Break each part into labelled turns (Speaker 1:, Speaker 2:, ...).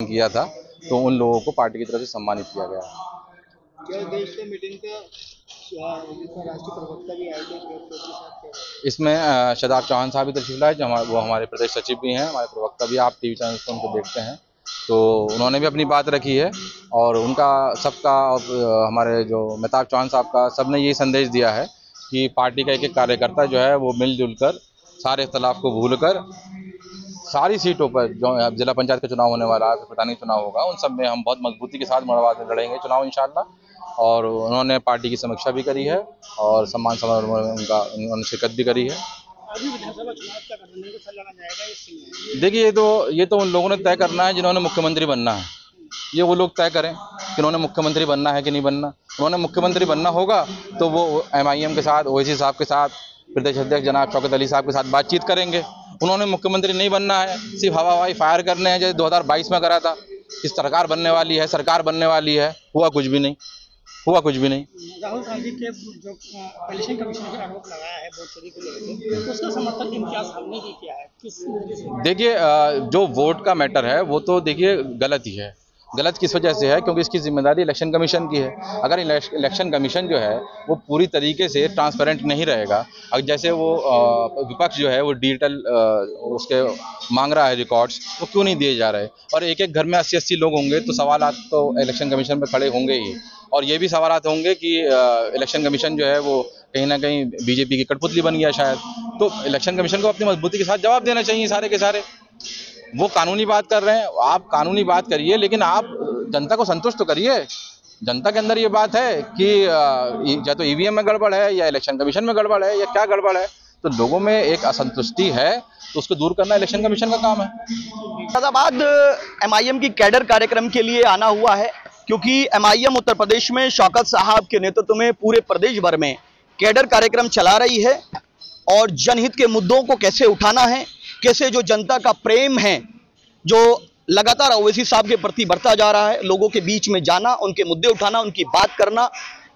Speaker 1: प्रयत्न किया था, तो उन लोगों को पार्टी की तरफ से सम्मानित किया गया।
Speaker 2: क्या देश के मीटिंग का राष्ट्रीय प्रवक्ता भी आए थे?
Speaker 1: इसमें शदाब चौहान साहब भी तशरीफ लाए, जो वो हमारे प्रदेश सचिव भी हैं, हमारे प्रवक्ता भी, आप टीवी चैनल पर उनको देखते हैं, तो उन्होंने भी अपनी बात रखी है। और उनका सबका और हमारे जो मेहताब चौहान साहब का, सबने यही संदेश दिया है कि पार्टी का एक एक कार्यकर्ता जो है वो मिलजुल कर, सारे इख्तलाफ को भूल कर, सारी सीटों पर जो जिला पंचायत का चुनाव होने वाला है, प्रधानी चुनाव होगा, उन सब में हम बहुत मजबूती के साथ मुरादाबाद में लड़ेंगे चुनाव इंशाल्लाह। और उन्होंने पार्टी की समीक्षा भी करी है और सम्मान समारोह में उन्होंने शिरकत भी करी है।
Speaker 2: अभी विधानसभा चुनाव का करने को सलाह जाएगा इस समय।
Speaker 1: देखिए, ये तो उन लोगों ने तय करना है जिन्होंने मुख्यमंत्री बनना है। ये वो लोग तय करें कि उन्होंने मुख्यमंत्री बनना है कि नहीं बनना। उन्होंने मुख्यमंत्री बनना होगा तो वो MIM के साथ, ओवैसी साहब के साथ, प्रदेश अध्यक्ष जनाब शौकत अली साहब के साथ बातचीत करेंगे। उन्होंने मुख्यमंत्री नहीं बनना है, सिर्फ हवा हवाई फायर करने हैं, जैसे 2022 में करा था। इस सरकार बनने वाली है, सरकार बनने वाली है, हुआ कुछ भी नहीं, हुआ कुछ भी नहीं।
Speaker 2: राहुल गांधी के जो इलेक्शन कमीशन के आरोप लगाया है वोट चोरी को लेकर, उसका समर्थन इम्तियाज हमने भी किया है, किस वजह से?
Speaker 1: देखिए, जो वोट का मैटर है वो तो देखिए गलत ही है। गलत किस वजह से है? क्योंकि इसकी जिम्मेदारी इलेक्शन कमीशन की है। अगर इलेक्शन कमीशन जो है वो पूरी तरीके से ट्रांसपेरेंट नहीं रहेगा, और जैसे वो विपक्ष जो है वो डिजिटल उसके मांग रहा है रिकॉर्ड्स, वो क्यों नहीं दिए जा रहे? और एक एक घर में 80-80 लोग होंगे तो सवालात तो इलेक्शन कमीशन पे खड़े होंगे ही। और ये भी सवालात होंगे कि इलेक्शन कमीशन जो है वो कहीं ना कहीं बीजेपी की कठपुतली बन गया शायद। तो इलेक्शन कमीशन को अपनी मजबूती के साथ जवाब देना चाहिए सारे के सारे। वो कानूनी बात कर रहे हैं, आप कानूनी बात करिए, लेकिन आप जनता को संतुष्ट तो करिए। जनता के अंदर ये बात है कि या तो EVM में गड़बड़ है या इलेक्शन कमीशन में गड़बड़ है या क्या गड़बड़ है, तो लोगों में एक असंतुष्टि है, तो उसको दूर करना इलेक्शन कमीशन का काम है।
Speaker 3: मुरादाबाद MIM की कैडर कार्यक्रम के लिए आना हुआ है, क्योंकि MIM उत्तर प्रदेश में शौकत साहब के नेतृत्व में पूरे प्रदेश भर में कैडर कार्यक्रम चला रही है और जनहित के मुद्दों को कैसे उठाना है, कैसे जो जनता का प्रेम है जो लगातार ओवैसी साहब के प्रति बढ़ता जा रहा है, लोगों के बीच में जाना, उनके मुद्दे उठाना, उनकी बात करना,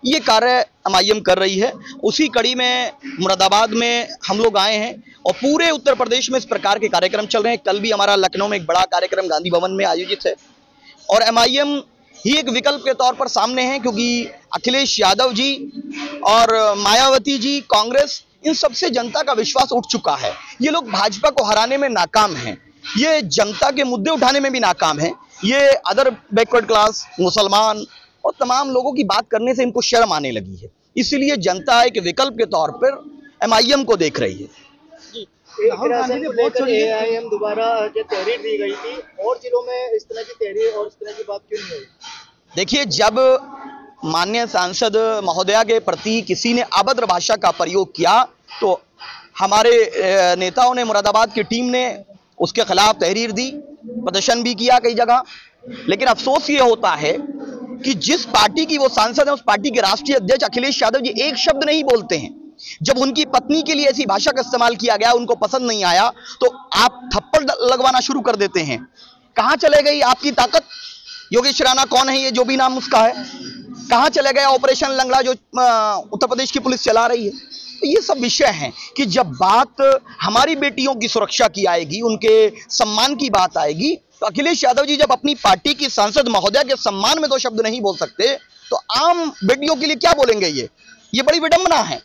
Speaker 3: ये कार्य MIM कर रही है। उसी कड़ी में मुरादाबाद में हम लोग आए हैं और पूरे उत्तर प्रदेश में इस प्रकार के कार्यक्रम चल रहे हैं। कल भी हमारा लखनऊ में एक बड़ा कार्यक्रम गांधी भवन में आयोजित है और MIM ही एक विकल्प के तौर पर सामने है, क्योंकि अखिलेश यादव जी और मायावती जी, कांग्रेस, इन सबसे जनता का विश्वास उठ चुका है। ये लोग भाजपा को हराने में नाकाम हैं, ये जनता के मुद्दे उठाने में भी नाकाम हैं। ये अदर बैकवर्ड क्लास, मुसलमान और तमाम लोगों की बात करने से इनको शर्म आने लगी है। इसलिए जनता एक विकल्प के तौर पर MIM को देख रही है।
Speaker 2: राहुल गांधी ने वोट चोरी MIM दोबारा जो तहरीर दी गई थी, और जिलों में इस तरह की तहरीर और इस तरह की बात क्यों नहीं हुई?
Speaker 3: देखिए, जब माननीय सांसद महोदया के प्रति किसी ने अभद्र भाषा का प्रयोग किया तो हमारे नेताओं ने, मुरादाबाद की टीम ने उसके खिलाफ तहरीर दी, प्रदर्शन भी किया कई जगह। लेकिन अफसोस ये होता है कि जिस पार्टी की वो सांसद है, उस पार्टी के राष्ट्रीय अध्यक्ष अखिलेश यादव जी एक शब्द नहीं बोलते हैं। जब उनकी पत्नी के लिए ऐसी भाषा का इस्तेमाल किया गया, उनको पसंद नहीं आया, तो आप थप्पड़ लगवाना शुरू कर देते हैं। कहां चले गई आपकी ताकत? योगेश राणा कौन है ये, जो भी नाम उसका है, कहां चले गया ऑपरेशन लंगड़ा जो उत्तर प्रदेश की पुलिस चला रही है? तो ये सब विषय हैं कि जब बात हमारी बेटियों की सुरक्षा की आएगी, उनके सम्मान की बात आएगी, तो अखिलेश यादव जी जब अपनी पार्टी की सांसद महोदया के सम्मान में 2 शब्द नहीं बोल सकते, तो आम बेटियों के लिए क्या बोलेंगे? ये बड़ी विडंबना है।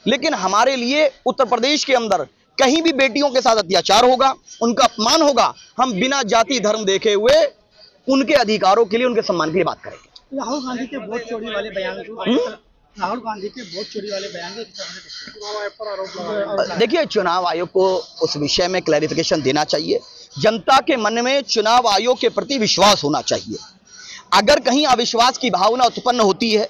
Speaker 3: लेकिन हमारे लिए उत्तर प्रदेश के अंदर कहीं भी बेटियों के साथ अत्याचार होगा, उनका अपमान होगा, हम बिना जाति धर्म देखे हुए उनके अधिकारों के लिए, उनके सम्मान के लिए बात करेंगे।
Speaker 2: राहुल गांधी के वोट चोरी वाले बयान
Speaker 3: देखिए, चुनाव आयोग को उस विषय में क्लैरिफिकेशन देना चाहिए। जनता के मन में चुनाव आयोग के प्रति विश्वास होना चाहिए। अगर कहीं अविश्वास की भावना उत्पन्न होती है,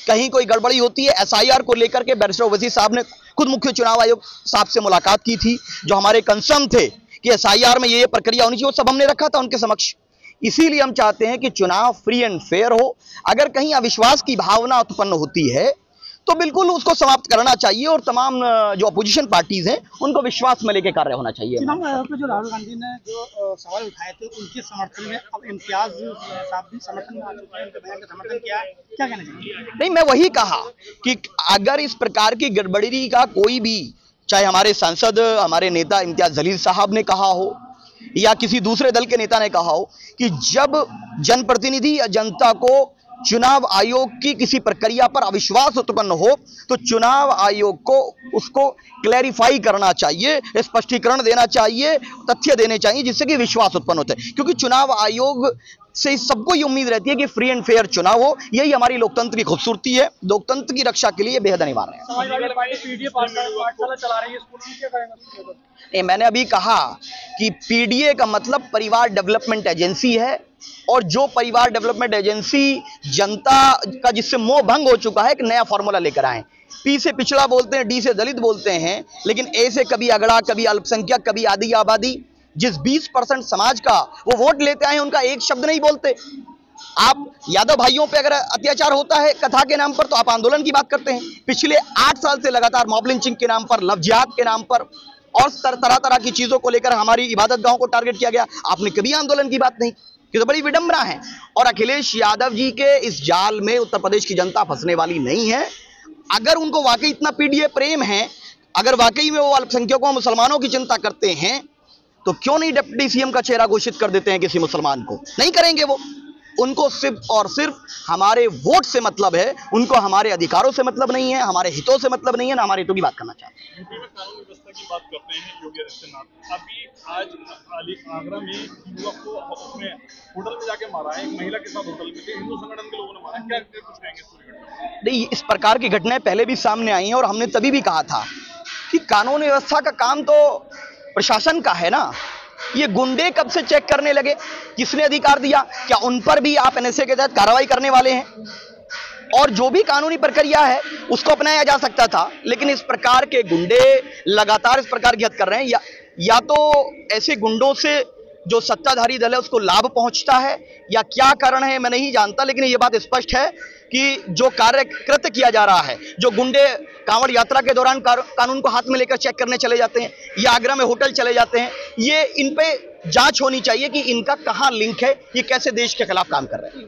Speaker 3: कहीं कोई गड़बड़ी होती है, SIR को लेकर के बैरिस्टर ओवैसी साहब ने खुद मुख्य चुनाव आयोग साहब से मुलाकात की थी। जो हमारे कंसर्न थे कि SIR में ये प्रक्रिया होनी चाहिए, वो सब हमने रखा था उनके समक्ष। इसीलिए हम चाहते हैं कि चुनाव फ्री एंड फेयर हो। अगर कहीं अविश्वास की भावना उत्पन्न होती है तो बिल्कुल उसको समाप्त करना चाहिए और तमाम जो अपोजिशन पार्टीज हैं उनको विश्वास में लेके कार्य होना चाहिए।
Speaker 2: चुनाव आयोग पे जो राहुल गांधी ने जो सवाल उठाए थे, उनके समर्थन में अब इम्तियाज साहब भी समर्थन में आ चुके हैं, उनके बयान का समर्थन किया है, क्या कहना चाहिए?
Speaker 3: नहीं, मैं वही कहा कि अगर इस प्रकार की गड़बड़ी का कोई भी, चाहे हमारे सांसद, हमारे नेता इम्तियाज जलील साहब ने कहा हो या किसी दूसरे दल के नेता ने कहा हो कि जब जनप्रतिनिधि या जनता को चुनाव आयोग की किसी प्रक्रिया पर अविश्वास उत्पन्न हो तो चुनाव आयोग को उसको क्लैरिफाई करना चाहिए, स्पष्टीकरण देना चाहिए, तथ्य देने चाहिए जिससे कि विश्वास उत्पन्न होता है। क्योंकि चुनाव आयोग से सबको ये उम्मीद रहती है कि फ्री एंड फेयर चुनाव हो। यही हमारी लोकतंत्र की खूबसूरती है। लोकतंत्र की रक्षा के लिए बेहद अनिवार्य है।
Speaker 2: समाजवादी पार्टी पीडीए पाठशाला चला रही है, स्कूल में क्या करेंगे?
Speaker 3: मैंने अभी कहा कि पीडीए का मतलब परिवार डेवलपमेंट एजेंसी है, और जो परिवार डेवलपमेंट एजेंसी जनता का जिससे मोह भंग हो चुका है, एक नया फॉर्मूला लेकर आए। पी से पिछड़ा बोलते हैं, डी से दलित बोलते हैं, लेकिन ए से कभी अगड़ा, कभी अल्पसंख्यक, कभी आदि आबादी। जिस 20% समाज का वो वोट लेते आए उनका एक शब्द नहीं बोलते। आप यादव भाइयों पे अगर अत्याचार होता है कथा के नाम पर तो आप आंदोलन की बात करते हैं। पिछले 8 साल से लगातार मॉब लिंचिंग के नाम पर, लव जिहाद के नाम पर और तरह तरह की चीजों को लेकर हमारी इबादत गांव को टारगेट किया गया। आपने कभी आंदोलन की बात नहीं की, तो बड़ी विडंबना है। और अखिलेश यादव जी के इस जाल में उत्तर प्रदेश की जनता फंसने वाली नहीं है। अगर उनको वाकई इतना पीडीए प्रेम है, अगर वाकई में वो अल्पसंख्यकों मुसलमानों की चिंता करते हैं, तो क्यों नहीं डिप्टी सीएम का चेहरा घोषित कर देते हैं किसी मुसलमान को? नहीं करेंगे वो। उनको सिर्फ और सिर्फ हमारे वोट से मतलब है, उनको हमारे अधिकारों से मतलब नहीं है, हमारे हितों से मतलब नहीं है, ना हमारे हितों की बात करना चाहते हैं।
Speaker 4: यूपी में कानून व्यवस्था की बात करते हैं योगी आदित्यनाथ। अभी आज आगरा में युवक को उसने होटल में जाके मारा है, एक महिला के साथ होटल में थे, हिंदू संगठन के लोगों ने मारा। क्या कुछ कहेंगे इस पूरी घटना?
Speaker 3: नहीं, इस प्रकार की घटनाएं पहले भी सामने आई हैं और हमने तभी भी कहा था कि कानून व्यवस्था का काम तो प्रशासन का है ना। ये गुंडे कब से चेक करने लगे? किसने अधिकार दिया? क्या उन पर भी आप एनएसए के तहत कार्रवाई करने वाले हैं? और जो भी कानूनी प्रक्रिया है उसको अपनाया जा सकता था, लेकिन इस प्रकार के गुंडे लगातार इस प्रकार की हद कर रहे हैं। या तो ऐसे गुंडों से जो सत्ताधारी दल है उसको लाभ पहुंचता है, या क्या कारण है मैं नहीं जानता, लेकिन ये बात स्पष्ट है कि जो कार्य कृत्य किया जा रहा है, जो गुंडे कांवड़ यात्रा के दौरान कानून को हाथ में लेकर चेक करने चले जाते हैं या आगरा में होटल चले जाते हैं, ये इन पे जांच होनी चाहिए कि इनका कहां लिंक है, ये कैसे देश के खिलाफ काम कर रहे हैं।